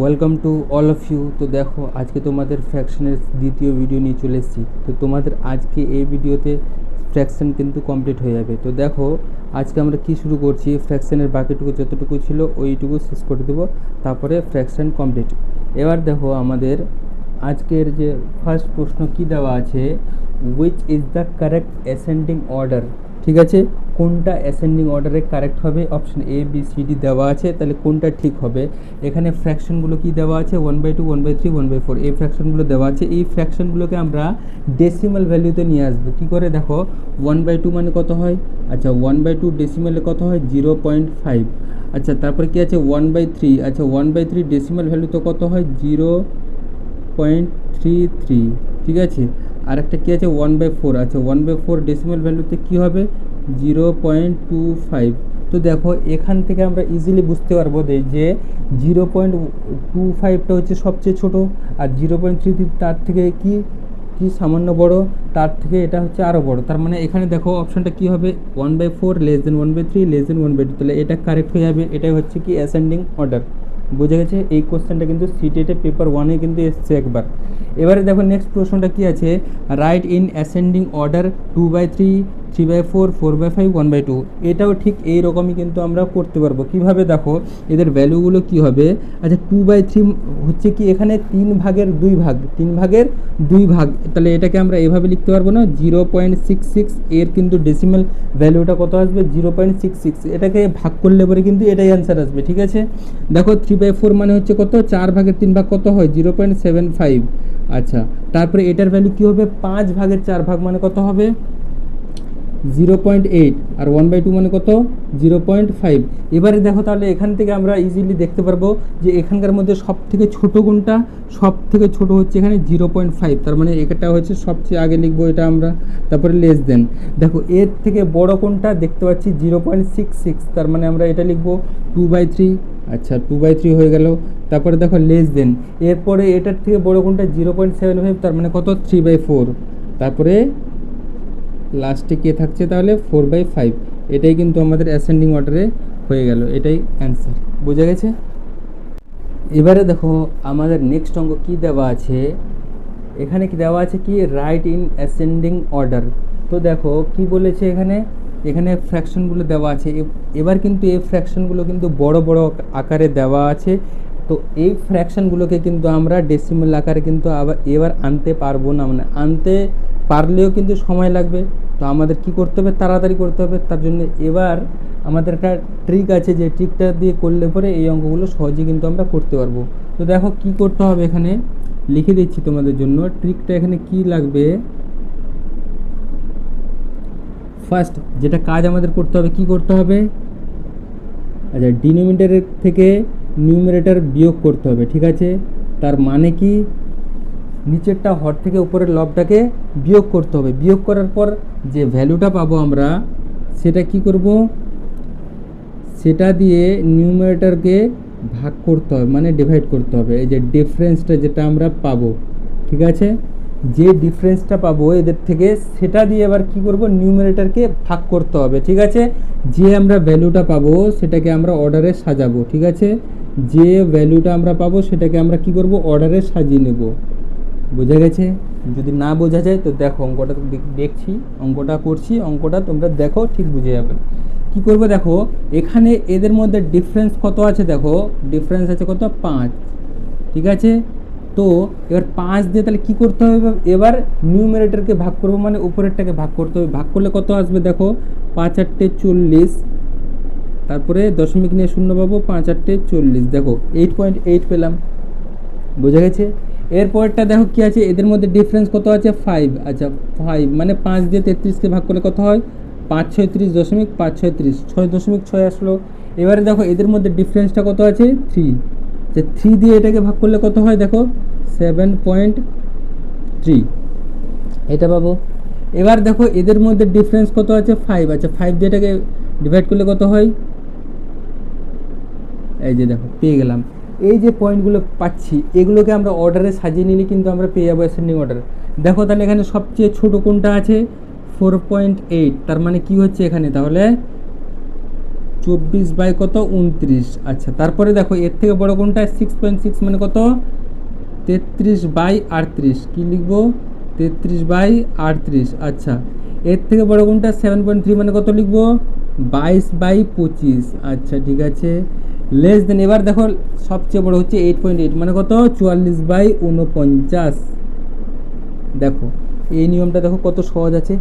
Welcome to all of you. তো দেখো আজকে তোমাদের ফ্র্যাকশনের দ্বিতীয় ভিডিও নিয়ে চলে এসেছি। তো তোমাদের আজকে এই ভিডিওতে ফ্র্যাকশন কিন্তু কমপ্লিট হয়ে যাবে। তো দেখো আজকে আমরা কি শুরু করছি, ফ্র্যাকশনের বাকিটুকু যতটুকু ছিল ওইটুকু শেষ করে দেবো, তারপরে ফ্র্যাকশন কমপ্লিট। এবার দেখো আমাদের আজকের যে ফার্স্ট প্রশ্ন কি দেওয়া আছে, which is the correct ascending order. ঠিক আছে, কোনটা অ্যাসেন্ডিং অর্ডারে কারেক্ট হবে, option A B C D দেওয়া আছে, তাহলে কোনটা ঠিক হবে। এখানে ফ্র্যাকশনগুলো কি দেওয়া আছে, 1/2 1/3 1/4 এই ফ্র্যাকশনগুলো দেওয়া আছে। এই ফ্র্যাকশনগুলোকে আমরা ডেসিমাল ভ্যালুতে নিয়ে আসবো। কী করে দেখো, 1/2 মানে কত হয়, আচ্ছা 1/2 ডেসিমালে কত হয় 0.5। আচ্ছা তারপরে কি আছে 1/3, আচ্ছা 1/3 ডেসিমাল ভ্যালু তো কত হয় 0.33। ঠিক আছে, আর একটা কী আছে 1/4, আচ্ছা 1/4 ডেসিমাল ভ্যালুতে কী হবে 0.25। তো দেখো এখান থেকে আমরা ইজিলি বুঝতে পারবো যে 0.25টা হচ্ছে সবচেয়ে ছোট, আর 0.33 তার থেকে কি কি সামান্য বড়, তার থেকে এটা হচ্ছে আরও বড়। তার মানে এখানে দেখো অপশানটা কি হবে 1/4 লেস দেন 1/3 লেস দেন 1/2, তাহলে এটা কারেক্ট হয়ে যাবে। এটাই হচ্ছে কি অ্যাসেন্ডিং অর্ডার। বোঝা গেছে, এই কোশ্চেনটা কিন্তু সিটেটে পেপার 1-এ কিন্তু এসছে একবার। এবারে দেখো নেক্সট প্রশ্নটা কি আছে, রাইট ইন অ্যাসেন্ডিং অর্ডার 2/3 3/4 4/5 1/2। এটাও ঠিক এই রকমই কিন্তু আমরা করতে পারবো। কিভাবে দেখো এদের ভ্যালুগুলো কি হবে, আচ্ছা 2/3 হচ্ছে কি এখানে 3 ভাগের 2 ভাগ, 3 ভাগের 2 ভাগ, তাহলে এটাকে আমরা এভাবে লিখতে পারবো না 0.66। এর কিন্তু ডেসিমাল ভ্যালুটা কত আসবে 0.66, এটাকে ভাগ করলে পরে কিন্তু এটাই অ্যান্সার আসবে। ঠিক আছে, দেখো 3/4 মানে হচ্ছে কত 4 ভাগের 3 ভাগ কত হয় 0.75। আচ্ছা তারপরে এটার ভ্যালু কী হবে 5 ভাগের 4 ভাগ মানে কত হবে 0.8, আর 1/2 মানে কত 0.5। এবারে দেখো তাহলে এখান থেকে আমরা ইজিলি দেখতে পারবো যে এখানকার মধ্যে সব থেকে ছোটো কোনটা, সব থেকে ছোটো হচ্ছে এখানে 0.5, তার মানে এটা হচ্ছে সবচেয়ে আগে লিখবো এটা আমরা, তারপরে লেস দেন। দেখো এর থেকে বড় কোনটা দেখতে পাচ্ছি 0.66, তার মানে আমরা এটা লিখবো 2/3। আচ্ছা 2/3 হয়ে গেল। তারপরে দেখো লেস দেন, এরপরে এটার থেকে বড় কোনটা 0.75, তার মানে কত 3/4। তারপরে লাস্টে কে থাকছে তাহলে 4/5। এটাই কিন্তু আমাদের অ্যাসেন্ডিং অর্ডারে হয়ে গেল, এটাই অ্যান্সার। বোঝা গেছে। এবারে দেখো আমাদের নেক্সট অঙ্ক কী দেওয়া আছে, এখানে কি দেওয়া আছে কি রাইট ইন অ্যাসেন্ডিং অর্ডার। তো দেখো কি বলেছে এখানে, এখানে ফ্র্যাকশনগুলো দেওয়া আছে। এবার কিন্তু এই ফ্র্যাকশনগুলো কিন্তু বড় বড় আকারে দেওয়া আছে। তো এই ফ্র্যাকশনগুলোকে কিন্তু আমরা ডেসিমাল আকারে কিন্তু আবার এবার আনতে পারবো না, মানে আনতে পারলেও কিন্তু সময় লাগবে। তো আমাদের কি করতে হবে, তাড়াতাড়ি করতে হবে। তার জন্য এবার আমাদের একটা ট্রিক আছে, যে ট্রিকটা দিয়ে করলে পরে এই অঙ্কগুলো সহজেই কিন্তু আমরা করতে পারবো। তো দেখো কি করতে হবে, এখানে লিখে দিচ্ছি তোমাদের জন্য ট্রিকটা। এখানে কি লাগবে, ফার্স্ট যেটা কাজ আমাদের করতে হবে, কি করতে হবে, আচ্ছা ডিনোমিনেটরের থেকে নিউমারেটর বিয়োগ করতে হবে। ঠিক আছে, তার মানে কি নিচেরটা হর থেকে উপরের লবটাকে বিয়োগ করতে হবে। বিয়োগ করার পর যে ভ্যালুটা পাবো আমরা, সেটা কি করব, সেটা দিয়ে নিউমারেটরকে ভাগ করতে হবে, মানে ডিভাইড করতে হবে। এই যে ডিফারেন্সটা যেটা আমরা পাবো, ঠিক আছে, যে ডিফারেন্সটা পাবো এদের থেকে, সেটা দিয়ে এবার কি করব, নিউমারেটরকে ভাগ করতে হবে। ঠিক আছে, যে আমরা ভ্যালুটা পাবো সেটাকে আমরা অর্ডারে সাজাবো। ঠিক আছে, যে ভ্যালুটা আমরা পাবো সেটাকে আমরা কি করব, অর্ডারে সাজিয়ে নেব। বোঝা গেছে। যদি না বোঝা যায় তো দেখো অঙ্কটা দেখছি, অঙ্কটা করছি, অঙ্কটা তোমরা দেখো ঠিক বুঝে যাবে। কি করবে দেখো, এখানে এদের মধ্যে ডিফারেন্স কত আছে, দেখো ডিফারেন্স আছে কত 5। ঠিক আছে, তো এবার 5 দিয়ে তাহলে কী করতে হবে, এবার নিউমারেটরকে ভাগ করবো, মানে উপরেরটাকে ভাগ করতে হবে। ভাগ করলে কত আসবে দেখো 5 × 8 = 40, তারপরে দশমিক নিয়ে শূন্য পাবো, 5 × 8 = 40, দেখো 8.8 পেলাম। বোঝা গেছে। এরপরটা দেখো কি আছে, এদের মধ্যে ডিফারেন্স কত আছে 5। আচ্ছা 5 মানে 5 দিয়ে 33কে ভাগ করলে কত হয় 5 × 6 = 30, 5 × 6 = 30, 6.6 আসলো। এবারে দেখো এদের মধ্যে ডিফারেন্সটা কত আছে 3, যে 3 দিয়ে এটাকে ভাগ করলে কত হয় দেখো 7.3, এটা পাবো। এবার দেখো এদের মধ্যে ডিফারেন্স কত আছে 5, আচ্ছা 5 দিয়ে এটাকে ডিভাইড করলে কত হয়, এই যে দেখো পেয়ে গেলাম। এই যে পয়েন্টগুলো পাচ্ছি এগুলোকে আমরা অর্ডারে সাজিয়ে নিলে কিন্তু আমরা পেয়ে যাবো অ্যাসেন্ডিং অর্ডার। দেখো তাহলে এখানে সবচেয়ে ছোট কোনটা আছে 4.8, তার মানে কি হচ্ছে এখানে তাহলে 24 / কত 29। আচ্ছা, তারপরে দেখো এর থেকে বড় কোনটা? 6.6 মানে কত? 33/38। কি লিখবো? 33/38। আচ্ছা, এর থেকে বড় কোনটা? 7.3 মানে কত লিখবো? 22/25। আচ্ছা, ঠিক আছে। লেস দেন, এবার দেখো সবচেয়ে বড় হচ্ছে 8.8 মানে কত? 44/49। দেখো এই নিয়মটা দেখো কত সহজ আছে।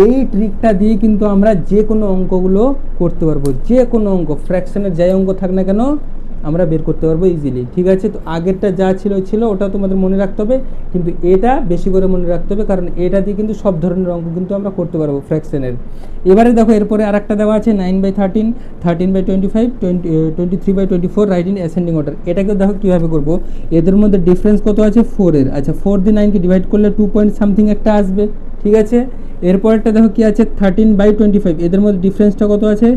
এই ট্রিকটা দিয়ে কিন্তু আমরা যে কোনো অঙ্কগুলো করতে পারবো, যে কোনো অঙ্ক, ফ্র্যাকশনের যাই অঙ্ক থাক না কেন আমরা বের করতে পারবো ইজিলি। ঠিক আছে, তো আগেরটা যা ছিল ওটা তোমাদের মনে রাখতে হবে, কিন্তু এটা বেশি করে মনে রাখতে হবে, কারণ এটা দিয়ে কিন্তু সব ধরনের অঙ্ক কিন্তু আমরা করতে পারবো ফ্র্যাকশনের। এবারে দেখো এরপরে আর একটা দেওয়া আছে 9/13, 13/25, 23/24 রাইট ইন অ্যাসেন্ডিং অর্ডার। এটাকে দেখো কীভাবে করবো। এদের মধ্যে ডিফারেন্স কত আছে? 4-এর। আচ্ছা, 4 দিয়ে 9কে ডিভাইড করলে 2 পয়েন্ট সামথিং একটা আসবে। ঠিক আছে, এরপরটা দেখো কি আছে? 13/25। এদের মধ্যে ডিফারেন্সটা কত আছে?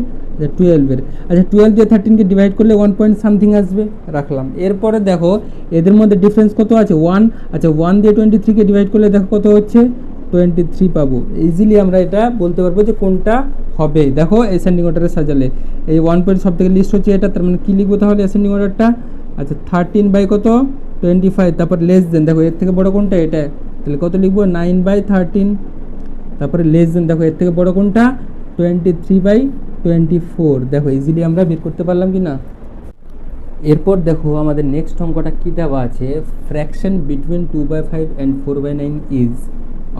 12-এর। আচ্ছা, 12 দিয়ে 13কে ডিভাইড করলে 1 পয়েন্ট সামথিং আসবে, রাখলাম। এরপরে দেখো এদের মধ্যে ডিফারেন্স কত আছে? 1। আচ্ছা, 1 দিয়ে 23কে ডিভাইড করলে দেখো কত হচ্ছে? 23 পাবো। ইজিলি আমরা এটা বলতে পারবো যে কোনটা হবে। দেখো অ্যাসেন্ডিং অর্ডারে সাজালে এই 1 পয়েন্ট সব থেকে লিস্ট হচ্ছে এটা, তার মানে কী লিখবো তাহলে অ্যাসেন্ডিং অর্ডারটা? আচ্ছা, 13/25। তারপর লেস দেন, দেখো এর থেকে বড় কোনটা? এটা, তাহলে কত লিখবো? 9/13। তারপরে লেস দেন, দেখো এর থেকে বড় কোনটা? 23/24। দেখো ইজিলি আমরা বের করতে পারলাম কি না? এরপর দেখো আমাদের নেক্সট অঙ্কটা কী দেওয়া আছে? Fraction between 2/5 and 4/9 is.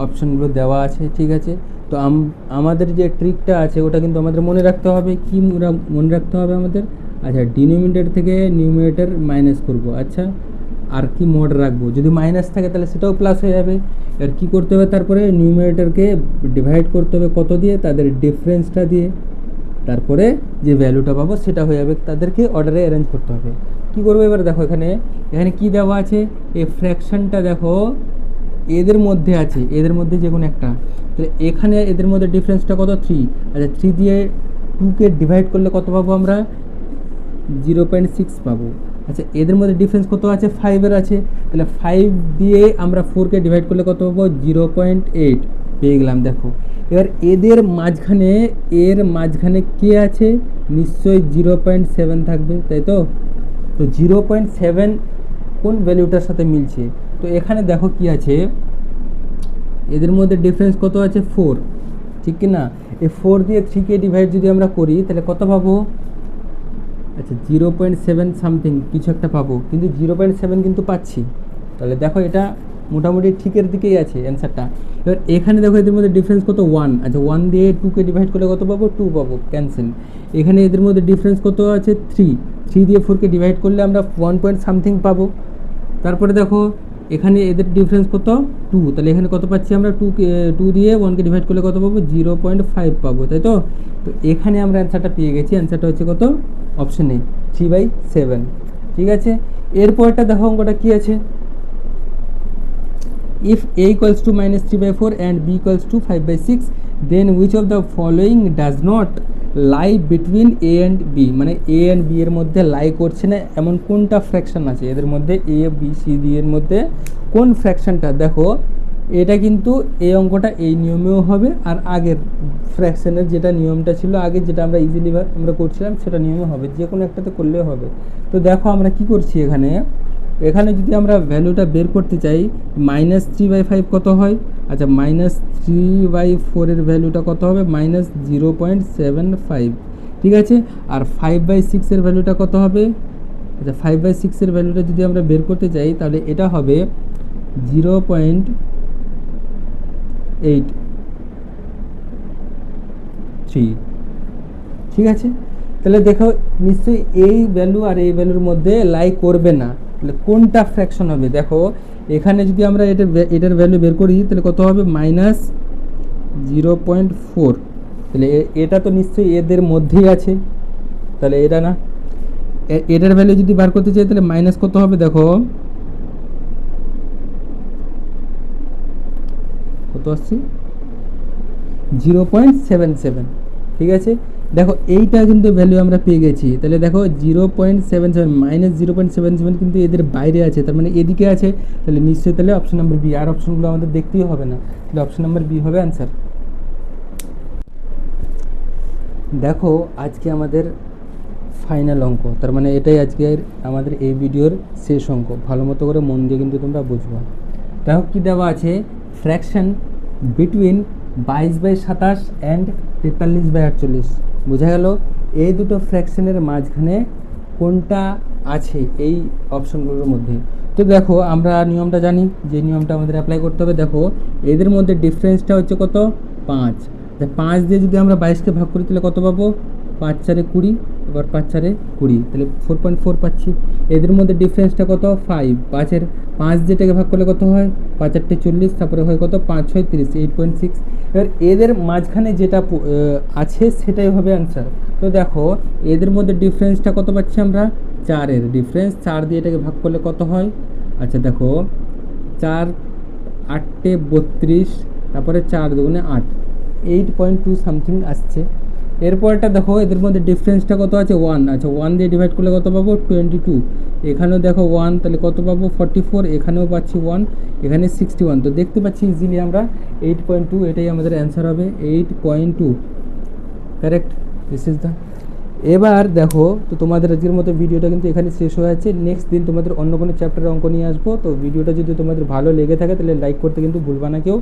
অপশানগুলো দেওয়া আছে। ঠিক আছে, তো আমাদের যে ট্রিকটা আছে ওটা কিন্তু আমাদের মনে রাখতে হবে। কি মনে রাখতে হবে আমাদের? আচ্ছা, ডিনোমিনেটর থেকে নিউমারেটর মাইনাস করব। আচ্ছা, আর কি মোড রাখবো? যদি মাইনাস থাকে তাহলে সেটাও প্লাস হয়ে যাবে। এবার কী করতে হবে? তারপরে নিউমারেটরকে ডিভাইড করতে হবে কত দিয়ে? তাদের ডিফারেন্সটা দিয়ে। তারপরে যে ভ্যালুটা পাবো সেটা হয়ে যাবে, তাদেরকে অর্ডারে অ্যারেঞ্জ করতে হবে। কী করবো এবার? দেখো এখানে কি দেওয়া আছে? এই ফ্র্যাকশনটা দেখো এদের মধ্যে আছে, এদের মধ্যে যে কোনো একটা। তাহলে এখানে এদের মধ্যে ডিফারেন্সটা কত? 3। আচ্ছা, 3 দিয়ে 2কে ডিভাইড করলে কত পাবো আমরা? 0.6 পাবো। আচ্ছা, এদের মধ্যে ডিফারেন্স কত আছে? 5-এর আছে। তাহলে 5 দিয়ে আমরা 4কে ডিভাইড করলে কত পাবো? 0.8 পেয়ে গেলাম। দেখো এবার এদের মাঝখানে কে আছে? নিশ্চয়ই 0.7 থাকবে, তাই তো? তো 0.7 কোন ভ্যালুটার সাথে মিলছে? তো এখানে দেখো কি আছে, এদের মধ্যে ডিফারেন্স কত আছে? 4, ঠিক কি না? এই 4 দিয়ে 3কে ডিভাইড যদি আমরা করি তাহলে কত পাবো? আচ্ছা, 0.7 সামথিং কিছু একটা পাবো, কিন্তু 0.7 কিন্তু পাচ্ছি। তাহলে দেখো এটা মোটামুটি ঠিকের দিকেই আছে অ্যান্সারটা। এবার এখানে দেখো এদের মধ্যে ডিফারেন্স কত? 1। আচ্ছা, 1 দিয়ে 2কে ডিভাইড করলে কত পাবো? 2 পাবো, ক্যান্সেল। এখানে এদের মধ্যে ডিফারেন্স কত আছে? 3। 3 দিয়ে 4কে ডিভাইড করলে আমরা 1 পয়েন্ট সামথিং পাবো। তারপরে দেখো এখানে এদের ডিফারেন্স কত? 2। তাহলে এখানে কত পাচ্ছি আমরা? 2 দিয়ে 1কে ডিভাইড করলে কত পাবো? 0.5 পাবো, তাই তো? তো এখানে আমরা অ্যান্সারটা পেয়ে গেছি। অ্যান্সারটা হচ্ছে কত? Option A, 3/7। ঠিক আছে, এরপরটা দেখো অঙ্কটা কী আছে? If a equals to -3/4 and b equals to 5/6, then which of the following does not lie between a and b? মানে a and b এর মধ্যে লাই করছে না এমন কোনটা ফ্র্যাকশন আছে এদের মধ্যে? a b c d এর মধ্যে কোন ফ্র্যাকশনটা? দেখো এটা কিন্তু এই অঙ্কটা এই নিয়মেও হবে, আর আগের ফ্র্যাকশনের যেটা নিয়মটা ছিল আগে, যেটা আমরা ইজিলি আমরা করছিলাম সেটা নিয়মে হবে, যে কোনো একটাতে করলেও হবে। তো দেখো আমরা কি করছি এখানে যদি আমরা ভ্যালুটা বের করতে চাই, -3/5 কত হয়? আচ্ছা, -3/4 এর ভ্যালুটা কত হবে? -0.75। ঠিক আছে, আর 5/6 এর ভ্যালুটা কত হবে? আচ্ছা, 5/6 এর ভ্যালুটা যদি আমরা বের করতে চাই তাহলে এটা হবে 0.83। ঠিক আছে, তাহলে দেখো নিশ্চয়ই এই ভ্যালু আর এই ভ্যালুর মধ্যে লাই করবে না। তাহলে কোনটা ফ্র্যাকশন হবে? দেখো এখানে যদি আমরা এটার ভ্যালু বের করি তাহলে কত হবে? -0.4। তাহলে এটা তো নিশ্চয়ই এদের মধ্যেই আছে, তাহলে এটা না। এটার ভ্যালু যদি বার করতে চাই তাহলে মাইনাস কত হবে? দেখো কত আসছে? 0.77। ঠিক আছে, দেখো এইটা কিন্তু ভ্যালু আমরা পেয়ে গেছি। তাহলে দেখো 0.77 -0.77 কিন্তু এদের বাইরে আছে, তার মানে এদিকে আছে। তাহলে নিশ্চয়ই তাহলে অপশন নাম্বার বি। আর অপশনগুলো আমাদের দেখতেই হবে না, তাহলে অপশন নাম্বার বি হবে অ্যান্সার। দেখো আজকে আমাদের ফাইনাল অঙ্ক, তার মানে এটাই আজকে আমাদের এই ভিডিওর শেষ অঙ্ক। ভালো মতো করে মন দিয়ে কিন্তু তোমরা বুঝবো। দেখো কী দেওয়া আছে, ফ্র্যাকশন বিটুইন 22/27 অ্যান্ড 43/48। বোঝা গেল এই দুটো ফ্র্যাকশনের মাঝখানে কোনটা আছে এই অপশনগুলোর মধ্যে। তো দেখো আমরা নিয়মটা জানি, যে নিয়মটা আমাদের অ্যাপ্লাই করতে হবে। দেখো এদের মধ্যে ডিফারেন্সটা হচ্ছে কত, 5। 5 দিয়ে যদি আমরা 22কে ভাগ করি তাহলে কত পাবো, 5 4 20, এবার 5 4 20, তাহলে 4.4 পাচ্ছি। এদের মধ্যে ডিফারেন্সটা কত, 5। 5 যেটাকে ভাগ করলে কত হয়, 5 8 40, তারপরে হয় কত, 5 6 30, 8.6। এবার এদের মাঝখানে যেটা আছে সেটাই হবে অ্যান্সার। তো দেখো এদের মধ্যে ডিফারেন্সটা কত পাচ্ছি আমরা, 4-এর ডিফারেন্স। 4 দিয়ে এটাকে ভাগ করলে কত হয়, আচ্ছা দেখো 4 8 32, তারপরে 4 2 8, 8.2 সামথিং আসছে। এরপরটা দেখো এদের মধ্যে ডিফারেন্সটা কত আছে, 1। আচ্ছা 1 দিয়ে ডিভাইড করলে কত পাবো, 22। এখানেও দেখো 1, তাহলে কত পাবো, 44। এখানেও পাচ্ছি 1, এখানে 61। তো দেখতে পাচ্ছি ইজিলি আমরা 8.2, এটাই আমাদের অ্যান্সার হবে, 8.2। Correct, this is the. এবার দেখো, তো তোমাদের আজকের মতো ভিডিওটা কিন্তু এখানে শেষ হয়ে যাচ্ছে। নেক্সট দিন তোমাদের অন্য কোনো চ্যাপ্টারের অঙ্ক নিয়ে আসবো। তো ভিডিওটা যদি তোমাদের ভালো লেগে থাকে তাহলে লাইক করতে কিন্তু ভুলবা না কেউ।